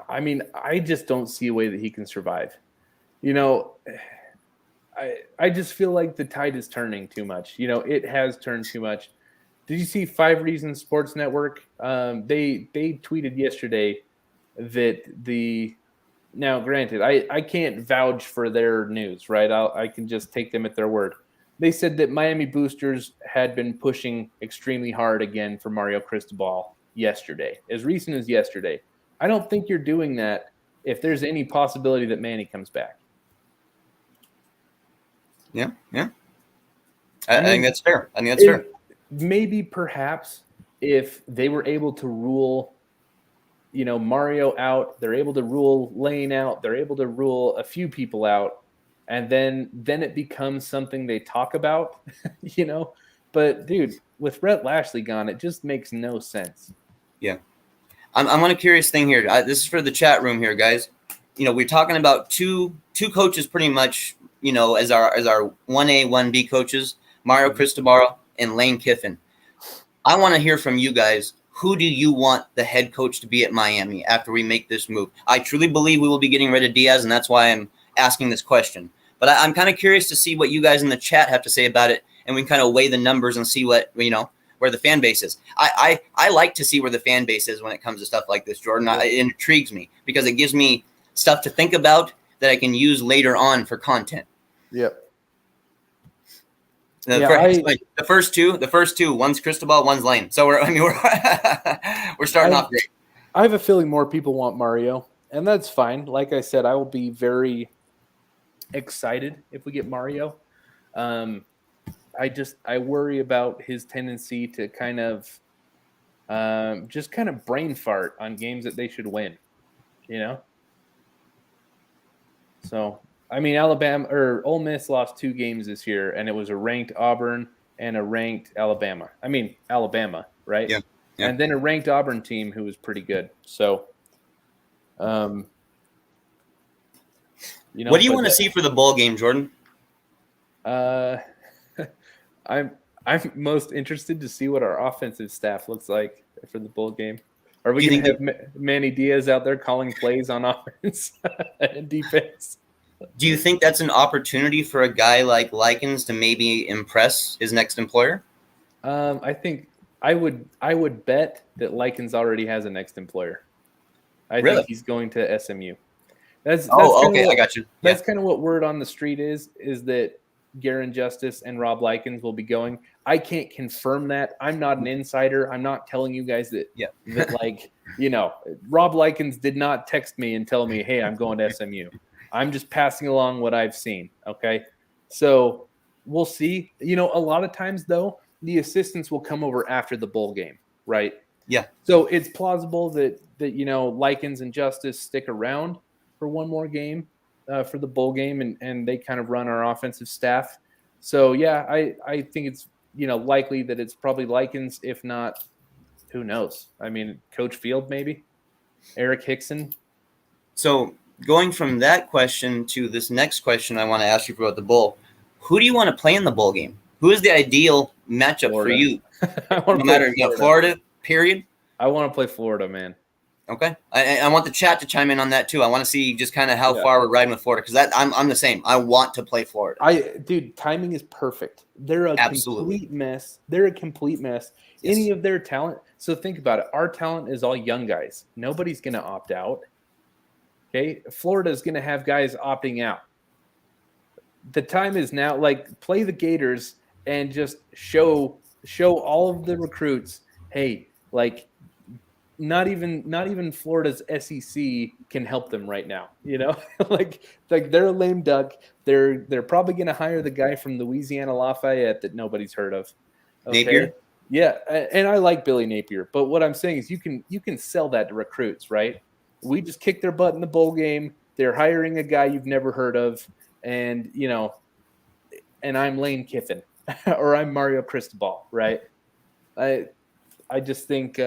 I mean, I just don't see a way that he can survive. I just feel like the tide is turning too much. It has turned too much. Did you see 5 Reasons Sports Network? They tweeted yesterday that now, granted, I can't vouch for their news, right? I can just take them at their word. They said that Miami boosters had been pushing extremely hard again for Mario Cristobal yesterday, as recent as yesterday. I don't think you're doing that if there's any possibility that Manny comes back. Yeah. I think that's fair. Fair. Maybe perhaps if they were able to rule Mario out, they're able to rule Lane out, they're able to rule a few people out, and then it becomes something they talk about, But dude, with Rhett Lashley gone, it just makes no sense. Yeah. I'm on a curious thing here. This is for the chat room here, guys. We're talking about two coaches pretty much, as our 1A, 1B coaches, Mario Cristobal and Lane Kiffin. I want to hear from you guys. Who do you want the head coach to be at Miami after we make this move? I truly believe we will be getting rid of Diaz, and that's why I'm asking this question. But I'm kind of curious to see what you guys in the chat have to say about it, and we can kind of weigh the numbers and see what, where the fan base is. I like to see where the fan base is when it comes to stuff like this, Jordan. It intrigues me because it gives me stuff to think about that I can use later on for content. Yep. The first two, one's Cristobal, one's Lane. So we're starting off great. I have a feeling more people want Mario, and that's fine. Like I said, I will be very excited if we get Mario. I worry about his tendency to kind of just kind of brain fart on games that they should win, So, I mean, Ole Miss lost 2 games this year, and it was a ranked Auburn and a ranked Alabama. I mean, Alabama, right? Yeah. And then a ranked Auburn team who was pretty good. So, what do you want to see for the bowl game, Jordan? I'm most interested to see what our offensive staff looks like for the bowl game. Are we going to have Manny Diaz out there calling plays on offense and defense? Do you think that's an opportunity for a guy like Likens to maybe impress his next employer? I think I would bet that Likens already has a next employer. I think he's going to SMU. That's okay. I got you. That's kind of what word on the street is that Garen Justice and Rob Likens will be going. I can't confirm that. I'm not an insider. I'm not telling you guys that Rob Likens did not text me and tell me, hey, I'm going to SMU. I'm just passing along what I've seen. Okay. So we'll see. A lot of times though, the assistants will come over after the bowl game, right? Yeah. So it's plausible that Likens and Justice stick around for one more game. For the bowl game, and they kind of run our offensive staff. So, yeah, I think it's, likely that it's probably Likens. If not, who knows? I mean, Coach Field maybe? Eric Hickson? So going from that question to this next question I want to ask you about the bowl, who do you want to play in the bowl game? Who is the ideal matchup for you? No matter Florida, period? I want to play Florida, man. Okay. I want the chat to chime in on that too. I want to see just kind of how far we're riding with Florida because I'm the same. I want to play Florida. Dude, timing is perfect. They're a complete mess. Yes. Any of their talent. So think about it. Our talent is all young guys. Nobody's going to opt out. Okay. Florida is going to have guys opting out. The time is now. Play the Gators and just show all of the recruits, hey, not even Florida's SEC can help them right now. They're a lame duck. They're probably going to hire the guy from Louisiana Lafayette that nobody's heard of. Okay? Napier? Yeah, and I like Billy Napier, but what I'm saying is you can sell that to recruits, right? We just kicked their butt in the bowl game. They're hiring a guy you've never heard of, and and I'm Lane Kiffin or I'm Mario Cristobal, right? I just think.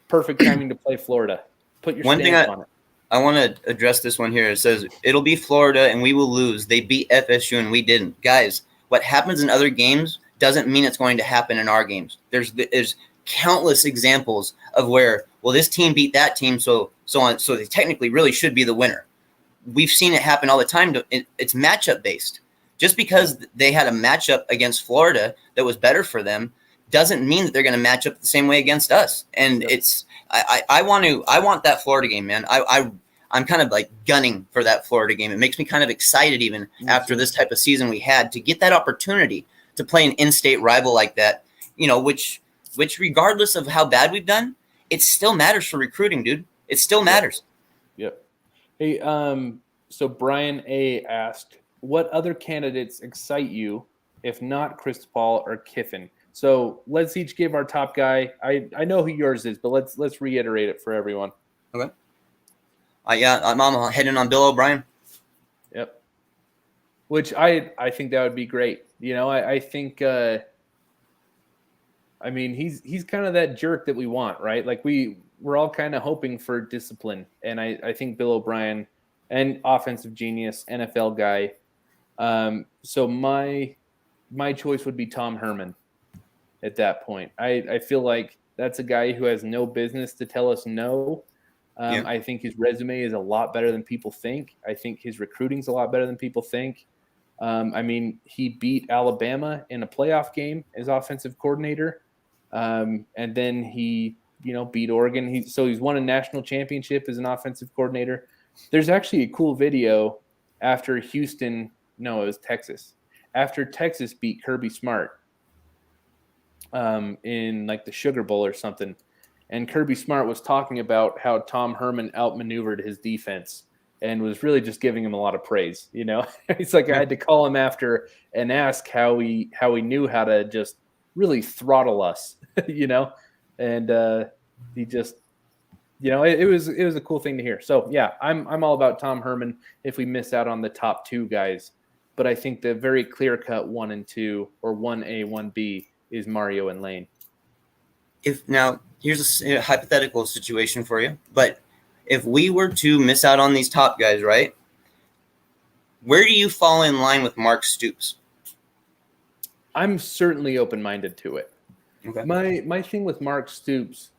Perfect timing to play Florida. Put your stamp on it. I want to address this one here. It says, it'll be Florida and we will lose. They beat FSU and we didn't. Guys, what happens in other games doesn't mean it's going to happen in our games. There's countless examples of where, this team beat that team, so on. So they technically really should be the winner. We've seen it happen all the time. It's matchup based. Just because they had a matchup against Florida that was better for them doesn't mean that they're going to match up the same way against us. And I want that Florida game, man. I'm kind of gunning for that Florida game. It makes me kind of excited even after this type of season we had to get that opportunity to play an in-state rival like that, which regardless of how bad we've done, it still matters for recruiting, dude. It still matters. Yep. Hey, so Brian A. asked, what other candidates excite you if not Cristobal or Kiffin? So let's each give our top guy. I know who yours is, but let's reiterate it for everyone. Okay. I'm heading on Bill O'Brien. Yep. Which I think that would be great. I think I mean, he's kind of that jerk that we want, right? Like we're all kind of hoping for discipline, and I think Bill O'Brien, and offensive genius, NFL guy. So my choice would be Tom Herman at that point. I feel like that's a guy who has no business to tell us no. I think his resume is a lot better than people think. I think his recruiting's a lot better than people think. I mean, he beat Alabama in a playoff game as offensive coordinator. And then he, beat Oregon. He's won a national championship as an offensive coordinator. There's actually a cool video after Houston. No, it was Texas. After Texas beat Kirby Smart in like the Sugar Bowl or something. And Kirby Smart was talking about how Tom Herman outmaneuvered his defense and was really just giving him a lot of praise. He's like, I had to call him after and ask how he knew how to just really throttle us, and he just, it was a cool thing to hear. So yeah, I'm all about Tom Herman if we miss out on the top two guys, but I think the very clear cut 1 and 2 or 1A, 1B is Mario and Lane. Here's a hypothetical situation for you, but if we were to miss out on these top guys, right? Where do you fall in line with Mark Stoops? I'm certainly open-minded to it. Okay. My thing with Mark Stoops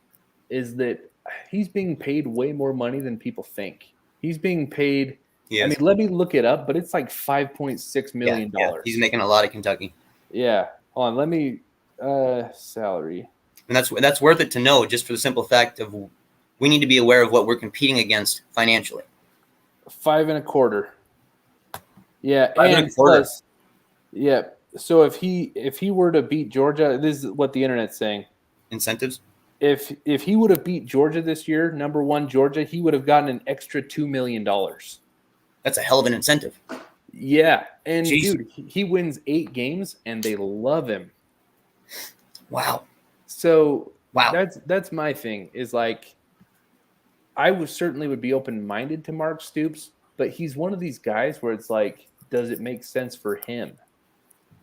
is that he's being paid way more money than people think. He's being paid. Yes. I mean, let me look it up, but it's like $5.6 million. Yeah, he's making a lot at Kentucky. Yeah. Hold on. Let me salary. And that's worth it to know, just for the simple fact of we need to be aware of what we're competing against financially. 5.25. Yeah, and plus, yeah. So if he were to beat Georgia, this is what the internet's saying. Incentives. If he would have beat Georgia this year, number 1 Georgia, he would have gotten an extra $2 million. That's a hell of an incentive. Yeah, and dude, he wins 8 games, and they love him. Wow. So that's my thing. Is like, I certainly would be open-minded to Mark Stoops, but he's one of these guys where it's like, does it make sense for him?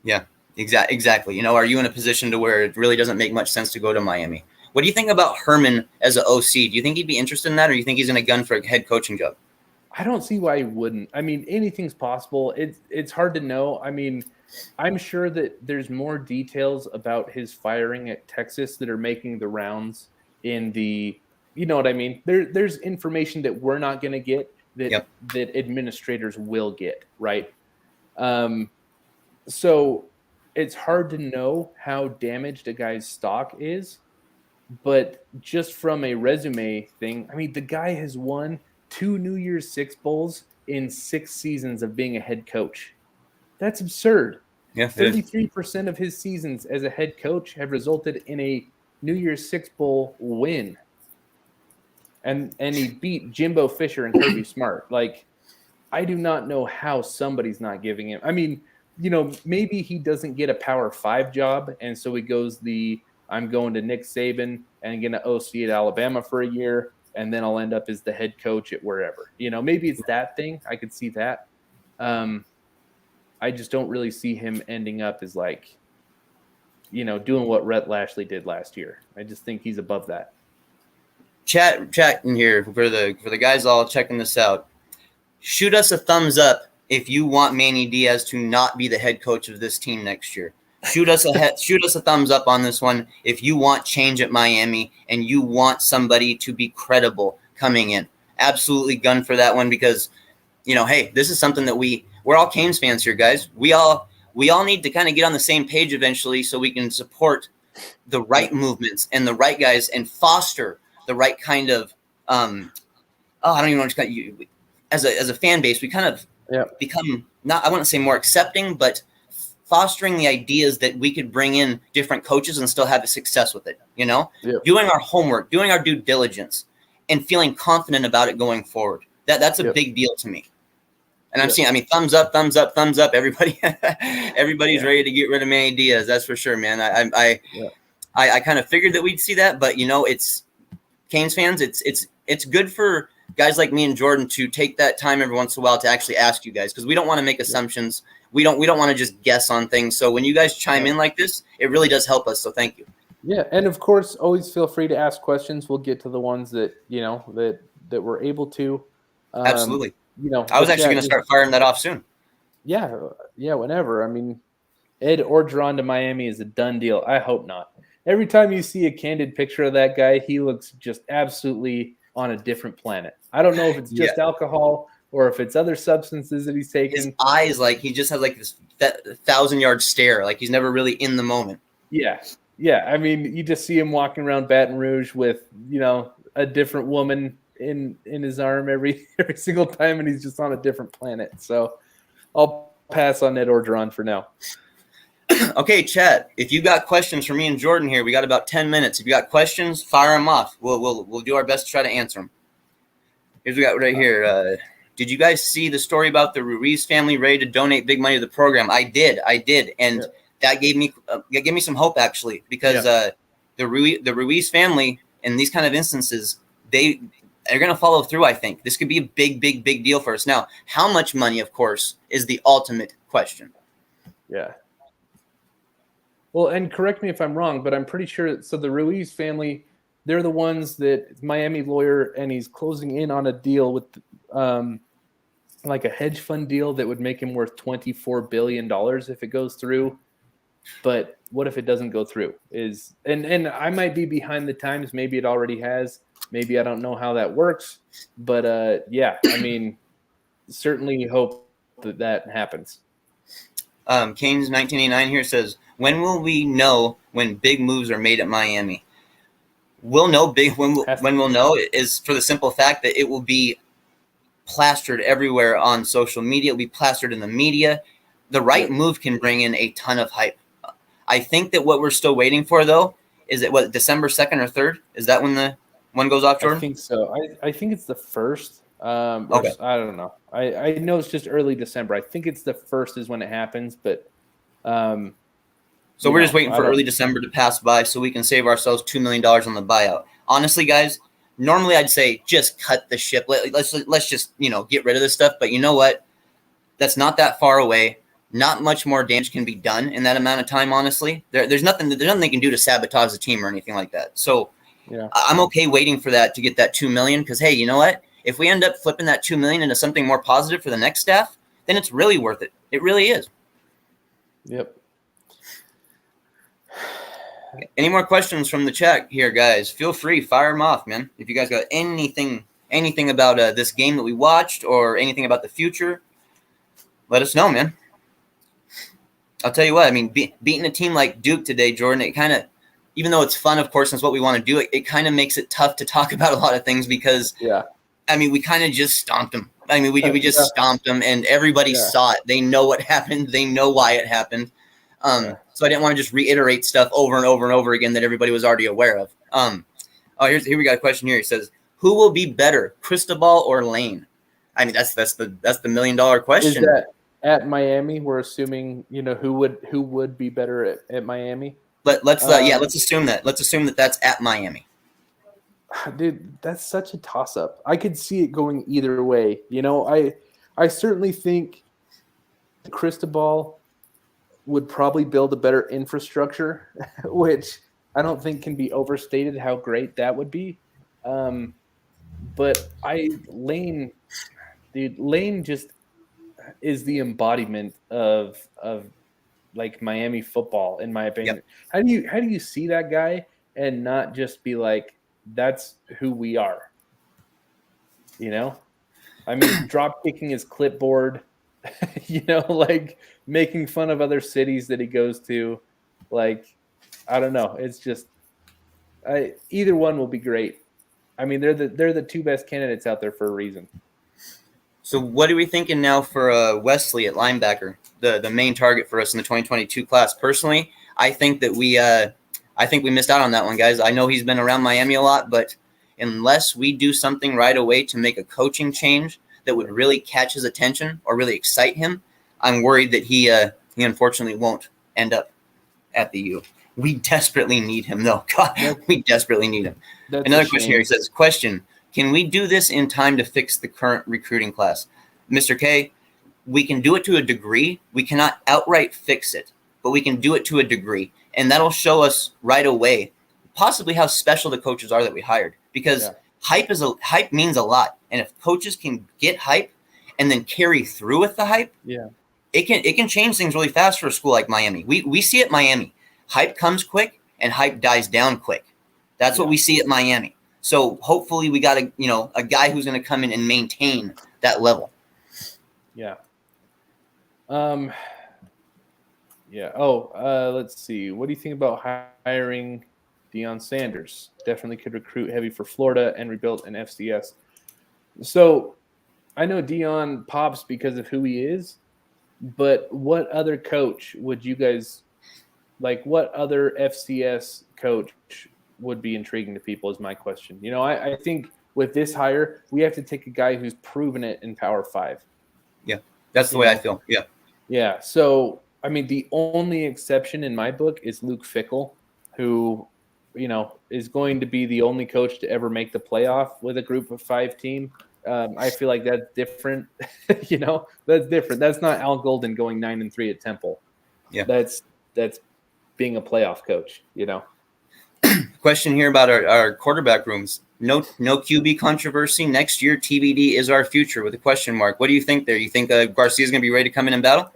Yeah, exactly. Are you in a position to where it really doesn't make much sense to go to Miami? What do you think about Herman as an OC? Do you think he'd be interested in that, or do you think he's in a gun for a head coaching job? I don't see why he wouldn't. I mean, anything's possible. It's hard to know. I mean, I'm sure that there's more details about his firing at Texas that are making the rounds in the, you know what I mean? There's information that we're not going to get that administrators will get, right? So it's hard to know how damaged a guy's stock is, but just from a resume thing, I mean, the guy has won 2 New Year's Six Bowls in 6 seasons of being a head coach. That's absurd. Yeah, 33% of his seasons as a head coach have resulted in a New Year's Six Bowl win. And he beat Jimbo Fisher and Kirby Smart. Like, I do not know how somebody's not giving him. I mean, maybe he doesn't get a Power 5 job, and so he goes I'm going to Nick Saban and going to OC at Alabama for a year, and then I'll end up as the head coach at wherever. Maybe it's that thing. I could see that. I just don't really see him ending up as like, doing what Rhett Lashley did last year. I just think he's above that. Chat in here for the guys all checking this out. Shoot us a thumbs up if you want Manny Diaz to not be the head coach of this team next year. Shoot us a thumbs up on this one if you want change at Miami and you want somebody to be credible coming in. Absolutely gun for that one, because hey, this is something that we're all Canes fans here, guys. We all need to kind of get on the same page eventually so we can support the right movements and the right guys and foster the right kind of I don't even know what to call you. As a fan base, we kind of become, not, I wouldn't say more accepting, but fostering the ideas that we could bring in different coaches and still have success with it, doing our homework, doing our due diligence, and feeling confident about it going forward. That's a big deal to me. And I'm seeing, thumbs up, thumbs up, thumbs up. Everybody's ready to get rid of Manny Diaz. That's for sure, man. I kind of figured that we'd see that, but it's Canes fans. It's good for guys like me and Jordan to take that time every once in a while to actually ask you guys, because we don't want to make assumptions. We don't want to just guess on things. So when you guys chime in like this, it really does help us. So thank you. Yeah, and of course, always feel free to ask questions. We'll get to the ones that that we're able to. Um, Absolutely. I was but actually yeah, going to just start firing that off soon. yeah, whenever. I mean, Ed Orgeron to Miami is a done deal. I hope not. Every time you see a candid picture of that guy, he looks just absolutely on a different planet. I don't know if it's Yeah. just alcohol or if it's other substances that he's His taking. eyes, like he just has like this 1,000-yard stare. Like he's never really in the moment. Yeah. Yeah. I mean, you just see him walking around Baton Rouge with, a different woman in his arm every single time, and he's just on a different planet. So I'll pass on Ed Orgeron for now. Okay, Chad, if you got questions for me and Jordan here, we got about 10 minutes. If you got questions, fire them off. We'll do our best to try to answer them. Here's what we got right here. Did you guys see the story about the Ruiz family ready to donate big money to the program? I did, and that gave me some hope actually, because the Ruiz family in these kind of instances, they're going to follow through. I think this could be a big deal for us. Now, how much money, of course, is the ultimate question. Yeah. Well, and correct me if I'm wrong, but I'm pretty sure. So the Ruiz family, they're the ones that Miami lawyer, and he's closing in on a deal with, like a hedge fund deal that would make him worth $24 billion if it goes through. But what if it doesn't go through? And I might be behind the times. Maybe it already has. Maybe I don't know how that works. But yeah, I mean, certainly hope that happens. Kane's 1989 here says, when will we know when big moves are made at Miami? We'll know when we'll know is for the simple fact that it will be plastered everywhere on social media. It'll be plastered in the media. The right move can bring in a ton of hype. I think that what we're still waiting for, though, is it December 2nd or 3rd? Is that when the one goes off, Jordan? I think so. I think it's the 1st. Okay. I don't know. I know it's just early December. I think it's the 1st is when it happens, but so we're just waiting for early December to pass by so we can save ourselves $2 million on the buyout. Honestly, guys, normally I'd say just cut the ship. Let's just get rid of this stuff. But you know what? That's not that far away. Not much more damage can be done in that amount of time. Honestly, there's nothing they can do to sabotage the team or anything like that. So yeah, I'm okay waiting for that to get that $2 million, because hey, you know what? If we end up flipping that $2 million into something more positive for the next staff, then it's really worth it. It really is. Yep. Any more questions from the chat here, guys? Feel free, fire them off, man. If you guys got anything about this game that we watched or anything about the future, let us know, man. I'll tell you what. I mean, beating a team like Duke today, Jordan, it kind of, even though it's fun, of course, and it's what we want to do, it kind of makes it tough to talk about a lot of things because, I mean, we kind of just stomped them. I mean, we just stomped them, and everybody saw it. They know what happened. They know why it happened. So I didn't want to just reiterate stuff over and over and over again that everybody was already aware of. Here we got a question here. He says, "Who will be better, Cristobal or Lane?" I mean, that's the $1 million question. Is that at Miami? We're assuming who would be better at Miami. Let's assume that. Let's assume that that's at Miami. Dude, that's such a toss-up. I could see it going either way. I certainly think Cristobal would probably build a better infrastructure, which I don't think can be overstated how great that would be. But Lane just is the embodiment of like Miami football, in my opinion. Yep. How do you see that guy and not just be like, that's who we are? I mean, drop kicking his clipboard, like making fun of other cities that he goes to. Like, I don't know. It's just either one will be great. I mean, they're the two best candidates out there for a reason. So what are we thinking now for Wesley at linebacker, the main target for us in the 2022 class? Personally, I think that we missed out on that one, guys. I know he's been around Miami a lot, but unless we do something right away to make a coaching change that would really catch his attention or really excite him, I'm worried that he unfortunately won't end up at the U. We desperately need him, though. God, we desperately need him. Another question here. He says, question, can we do this in time to fix the current recruiting class? Mr. K, we can do it to a degree. We cannot outright fix it, but we can do it to a degree. and that'll show us right away possibly how special the coaches are that we hired, because hype means a lot. And if coaches can get hype and then carry through with the hype, it can change things really fast for a school like Miami. We see at Miami, hype comes quick and hype dies down quick. That's what we see at Miami. So hopefully we got a guy who's going to come in and maintain that level. Yeah. Let's see. What do you think about hiring Deion Sanders? Definitely could recruit heavy for Florida and rebuild an FCS. So I know Deion pops because of who he is, but what other coach would you guys like? What other FCS coach would be intriguing to people is my question. I think with this hire, we have to take a guy who's proven it in Power 5. Yeah, that's the way I feel. Yeah. Yeah. So, I mean, the only exception in my book is Luke Fickell, who, is going to be the only coach to ever make the playoff with a group of 5 team. I feel like that's different. That's different. That's not Al Golden going 9-3 at Temple. Yeah. That's being a playoff coach, Question here about our quarterback rooms. No QB controversy. Next year, TBD is our future with a question mark. What do you think there? You think Garcia is going to be ready to come in and battle?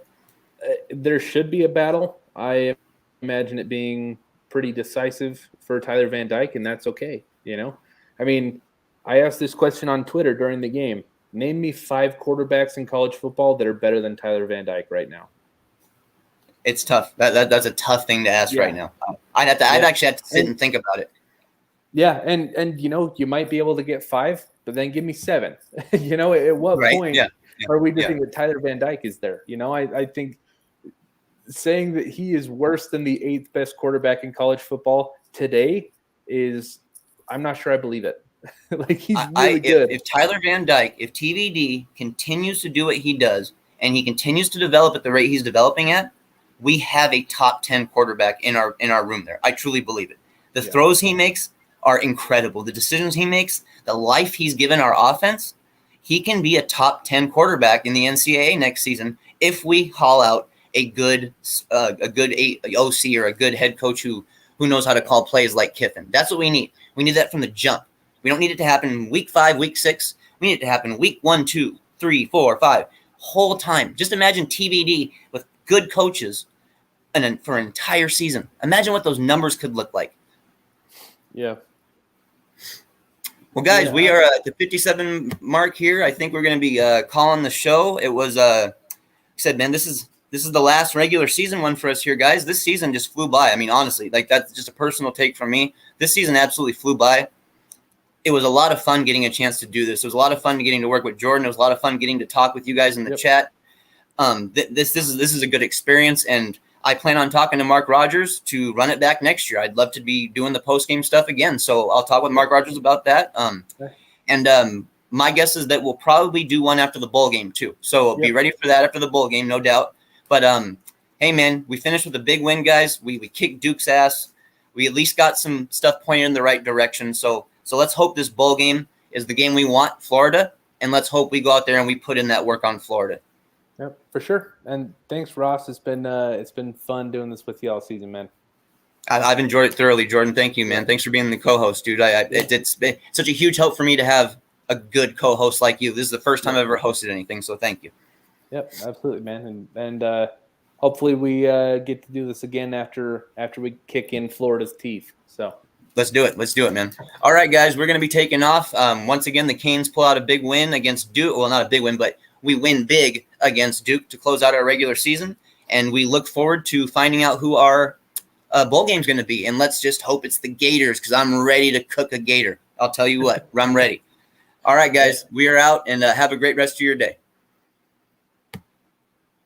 There should be a battle. I imagine it being pretty decisive for Tyler Van Dyke, and that's okay. I mean, I asked this question on Twitter during the game. Name me 5 quarterbacks in college football that are better than Tyler Van Dyke right now. It's tough. That's a tough thing to ask right now. I'd actually have to sit and think about it. Yeah, and you might be able to get 5, but then give me 7. At what point are we to think that Tyler Van Dyke is there? I think saying that he is worse than the 8th best quarterback in college football today is, I'm not sure I believe it. Like, he's really good. If Tyler Van Dyke, if TVD continues to do what he does and he continues to develop at the rate he's developing at, we have a top 10 quarterback in our room there. I truly believe it. The throws he makes are incredible. The decisions he makes, the life he's given our offense, he can be a top 10 quarterback in the NCAA next season if we haul out a good OC or a good head coach who knows how to call plays like Kiffin. That's what we need. We need that from the jump. We don't need it to happen in week 5, week 6. We need it to happen week 1, 2, 3, 4, 5, whole time. Just imagine TBD with good coaches and for an entire season. Imagine what those numbers could look like. Yeah. Well, guys, we are at the 57 mark here. I think we're going to be calling the show. It was said, man, this is the last regular season one for us here, guys. This season just flew by. I mean, honestly, like, that's just a personal take from me. This season absolutely flew by. It was a lot of fun getting a chance to do this. It was a lot of fun getting to work with Jordan. It was a lot of fun getting to talk with you guys in the chat. This is a good experience, and I plan on talking to Mark Rogers to run it back next year. I'd love to be doing the post-game stuff again, so I'll talk with Mark Rogers about that. My guess is that we'll probably do one after the bowl game too. So be ready for that after the bowl game, no doubt. But hey, man, we finished with a big win, guys. We kicked Duke's ass. We at least got some stuff pointed in the right direction. So let's hope this bowl game is the game we want, Florida, and let's hope we go out there and we put in that work on Florida. Yep, for sure. And thanks, Ross. It's been fun doing this with you all season, man. I've enjoyed it thoroughly, Jordan. Thank you, man. Thanks for being the co-host, dude. It's been such a huge help for me to have a good co-host like you. This is the first time I've ever hosted anything, so thank you. Yep, absolutely, man. And hopefully we get to do this again after we kick in Florida's teeth. So let's do it. Let's do it, man. All right, guys, we're going to be taking off. Once again, the Canes pull out a big win against Duke. Well, not a big win, but we win big against Duke to close out our regular season. And we look forward to finding out who our bowl game's going to be. And let's just hope it's the Gators, because I'm ready to cook a Gator. I'll tell you what, I'm ready. All right, guys, we are out, and have a great rest of your day.